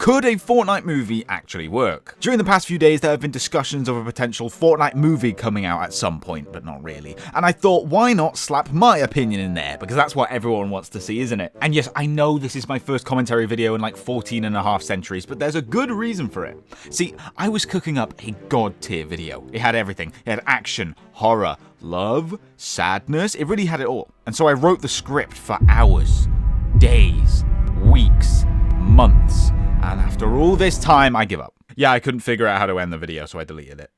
Could a Fortnite movie actually work? During the past few days, there have been discussions of a potential Fortnite movie coming out at some point, but not really. And I thought, why not slap my opinion in there? Because that's what everyone wants to see, isn't it? And yes, I know this is my first commentary video in like 14 and a half centuries, but there's a good reason for it. See, I was cooking up a god tier video. It had everything. It had action, horror, love, sadness. It really had it all. And so I wrote the script for hours, days, weeks, months. And after all this time, I give up. Yeah, I couldn't figure out how to end the video, so I deleted it.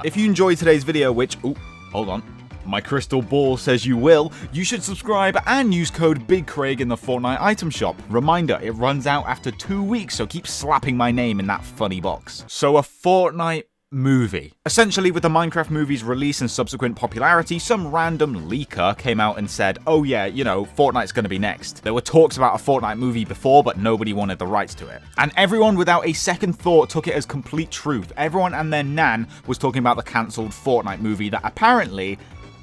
If you enjoyed today's video, which, ooh, hold on, my crystal ball says you will, you should subscribe and use code BigCraigd in the Fortnite item shop. Reminder, it runs out after 2 weeks, so keep slapping my name in that funny box. So a Fortnite movie. Essentially, with the Minecraft movie's release and subsequent popularity, some random leaker came out and said, oh yeah, you know, Fortnite's gonna be next. There were talks about a Fortnite movie before, but nobody wanted the rights to it. And everyone without a second thought took it as complete truth. Everyone and their nan was talking about the cancelled Fortnite movie that apparently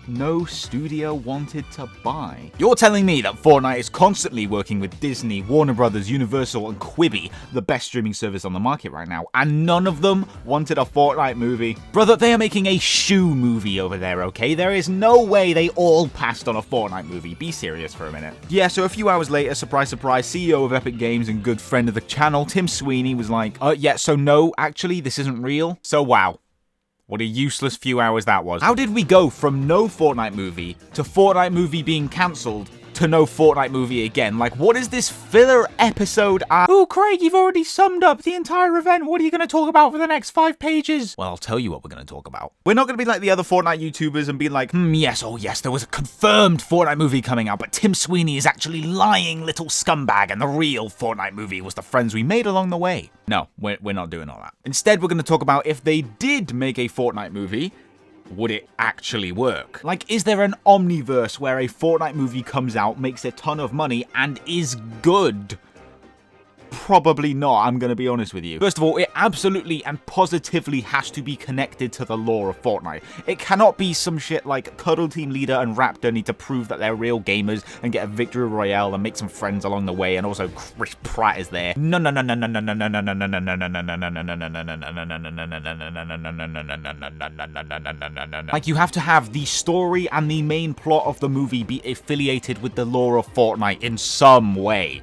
no studio wanted to buy. You're telling me that Fortnite is constantly working with Disney, Warner Brothers, Universal, and Quibi, the best streaming service on the market right now, and none of them wanted a Fortnite movie? Brother, they are making a shoe movie over there, okay? There is no way they all passed on a Fortnite movie. Be serious for a minute. Yeah, so a few hours later, surprise, surprise, CEO of Epic Games and good friend of the channel, Tim Sweeney, was like, yeah, so no, actually, this isn't real. So wow. What a useless few hours that was. How did we go from no Fortnite movie to Fortnite movie being cancelled to no Fortnite movie again? Like, what is this filler episode? Oh, Craig, you've already summed up the entire event. What are you going to talk about for the next 5 pages? Well, I'll tell you what we're going to talk about. We're not going to be like the other Fortnite YouTubers and be like, yes, oh yes, there was a confirmed Fortnite movie coming out, but Tim Sweeney is actually lying little scumbag, and the real Fortnite movie was the friends we made along the way. No, we're not doing all that. Instead, we're going to talk about if they did make a Fortnite movie, would it actually work? Like, is there an omniverse where a Fortnite movie comes out, makes a ton of money, and is good? Probably not, I'm gonna be honest with you. First of all, it absolutely and positively has to be connected to the lore of Fortnite. It cannot be some shit like Cuddle Team Leader and Raptor need to prove that they're real gamers and get a victory royale and make some friends along the way, and also Chris Pratt is there. No. Like, you have to have the story and the main plot of the movie be affiliated with the lore of Fortnite in some way,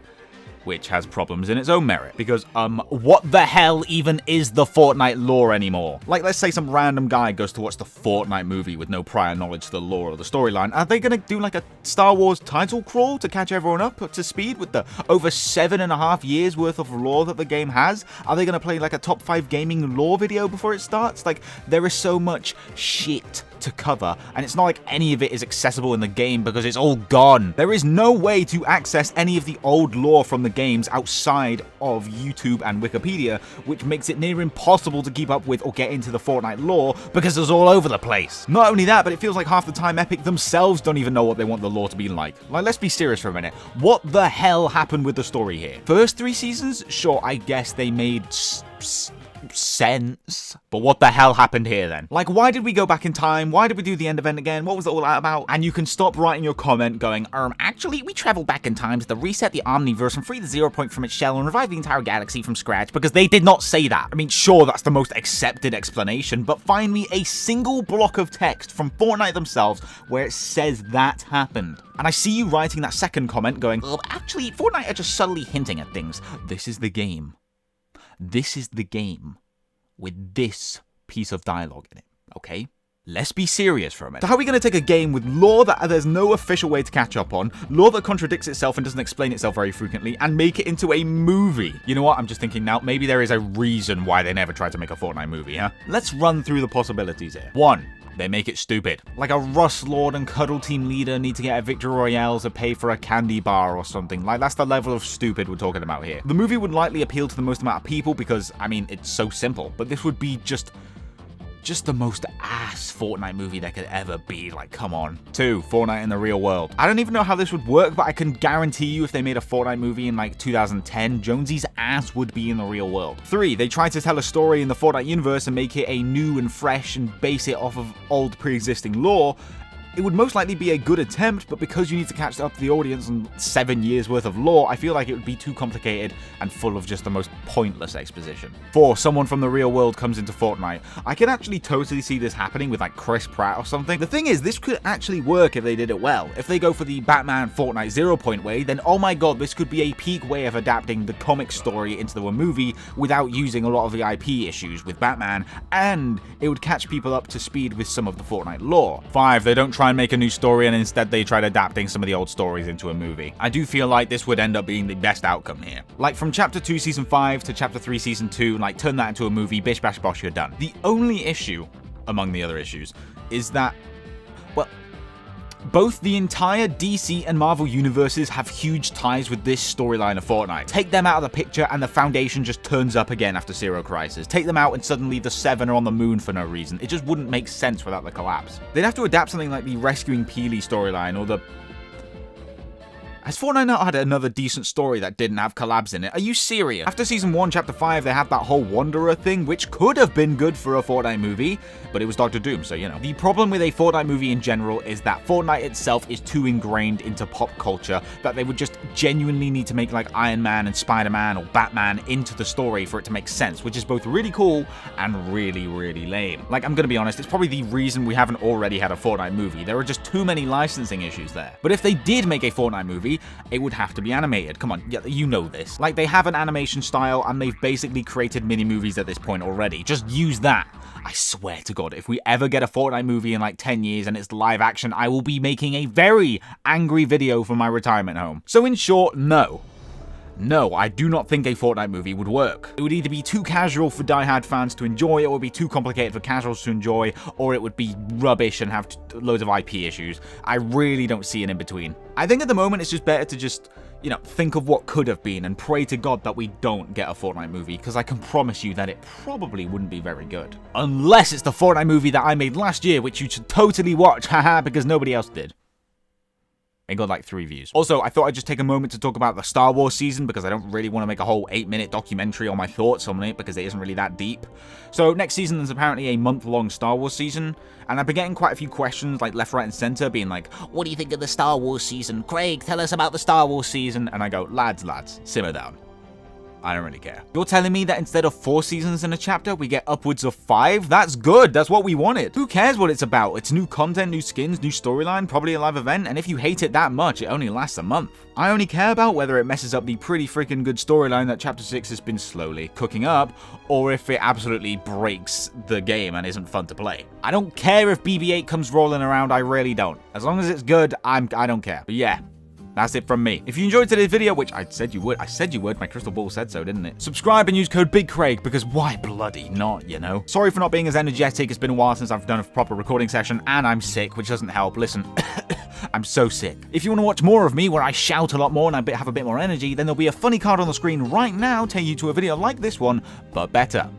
which has problems in its own merit. Because, what the hell even is the Fortnite lore anymore? Like, let's say some random guy goes to watch the Fortnite movie with no prior knowledge to the lore or the storyline. Are they gonna do like a Star Wars title crawl to catch everyone up to speed with the over 7.5 years worth of lore that the game has? Are they gonna play like a top 5 gaming lore video before it starts? Like, there is so much shit to cover, and it's not like any of it is accessible in the game because it's all gone. There is no way to access any of the old lore from the games outside of YouTube and Wikipedia, which makes it near impossible to keep up with or get into the Fortnite lore because it's all over the place. Not only that, but it feels like half the time Epic themselves don't even know what they want the lore to be like. Like, let's be serious for a minute. What the hell happened with the story here? First 3 seasons? Sure, I guess they made sense, but what the hell happened here then? Like, why did we go back in time? Why did we do the end event again? What was it all about? And you can stop writing your comment going, actually, we traveled back in time to reset the Omniverse and free the 0 point from its shell and revive the entire galaxy from scratch, because they did not say that. I mean, sure, that's the most accepted explanation, but find me a single block of text from Fortnite themselves where it says that happened. And I see you writing that second comment going, actually, Fortnite are just subtly hinting at things. This is the game. This is the game with this piece of dialogue in it, okay? Let's be serious for a minute. So how are we going to take a game with lore that there's no official way to catch up on, lore that contradicts itself and doesn't explain itself very frequently, and make it into a movie? You know what? I'm just thinking now, maybe there is a reason why they never tried to make a Fortnite movie, huh? Let's run through the possibilities here. 1. They make it stupid. Like a Rust Lord and Cuddle Team Leader need to get a Victory Royale to pay for a candy bar or something. Like, that's the level of stupid we're talking about here. The movie would likely appeal to the most amount of people because, I mean, it's so simple. But this would be just the most ass Fortnite movie there could ever be. Like, come on. 2, Fortnite in the real world. I don't even know how this would work, but I can guarantee you if they made a Fortnite movie in like 2010, Jonesy's ass would be in the real world. 3, they try to tell a story in the Fortnite universe and make it a new and fresh and base it off of old pre-existing lore. It would most likely be a good attempt, but because you need to catch up to the audience on 7 years worth of lore, I feel like it would be too complicated and full of just the most pointless exposition. 4. Someone from the real world comes into Fortnite. I can actually totally see this happening with like Chris Pratt or something. The thing is, this could actually work if they did it well. If they go for the Batman Fortnite 0 point way, then oh my god, this could be a peak way of adapting the comic story into the movie without using a lot of the IP issues with Batman, and it would catch people up to speed with some of the Fortnite lore. 5. They don't try and make a new story and instead they tried adapting some of the old stories into a movie. I do feel like this would end up being the best outcome here. Like from chapter 2 season 5 to chapter 3 season 2, like turn that into a movie, bish bash bosh, you're done. The only issue, among the other issues, is that, well, both the entire DC and Marvel universes have huge ties with this storyline of Fortnite. Take them out of the picture and the Foundation just turns up again after Zero Crisis. Take them out and suddenly the Seven are on the moon for no reason. It just wouldn't make sense without the collapse. They'd have to adapt something like the Rescuing Peely storyline or the... Has Fortnite not had another decent story that didn't have collabs in it? Are you serious? After Season 1, Chapter 5, they had that whole Wanderer thing, which could have been good for a Fortnite movie, but it was Dr. Doom, so you know. The problem with a Fortnite movie in general is that Fortnite itself is too ingrained into pop culture that they would just genuinely need to make like Iron Man and Spider-Man or Batman into the story for it to make sense, which is both really cool and really, really lame. Like, I'm gonna be honest, it's probably the reason we haven't already had a Fortnite movie. There are just too many licensing issues there. But if they did make a Fortnite movie, it would have to be animated. Come on, you know this. Like, they have an animation style and they've basically created mini movies at this point already. Just use that. I swear to God, if we ever get a Fortnite movie in like 10 years and it's live action, I will be making a very angry video from my retirement home. So in short, no. No, I do not think a Fortnite movie would work. It would either be too casual for diehard fans to enjoy, or it would be too complicated for casuals to enjoy, or it would be rubbish and have loads of IP issues. I really don't see an in-between. I think at the moment it's just better to just, you know, think of what could have been and pray to God that we don't get a Fortnite movie, because I can promise you that it probably wouldn't be very good. Unless it's the Fortnite movie that I made last year, which you should totally watch, haha, because nobody else did. It got like 3 views. Also, I thought I'd just take a moment to talk about the Star Wars season because I don't really want to make a whole 8-minute documentary on my thoughts on it because it isn't really that deep. So next season is apparently a month-long Star Wars season, and I've been getting quite a few questions like left, right, and center being like, what do you think of the Star Wars season? Craig, tell us about the Star Wars season. And I go, lads, simmer down. I don't really care. You're telling me that instead of 4 seasons in a chapter, we get upwards of 5? That's good. That's what we wanted. Who cares what it's about? It's new content, new skins, new storyline, probably a live event, and if you hate it that much, it only lasts a month. I only care about whether it messes up the pretty freaking good storyline that Chapter 6 has been slowly cooking up, or if it absolutely breaks the game and isn't fun to play. I don't care if BB-8 comes rolling around, I really don't. As long as it's good, I don't care. But yeah. That's it from me. If you enjoyed today's video, which I said you would, my crystal ball said so, didn't it? Subscribe and use code BigCraigd, because why bloody not, you know? Sorry for not being as energetic. It's been a while since I've done a proper recording session, and I'm sick, which doesn't help. Listen, I'm so sick. If you want to watch more of me, where I shout a lot more and I have a bit more energy, then there'll be a funny card on the screen right now taking you to a video like this one, but better.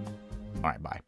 Alright, bye.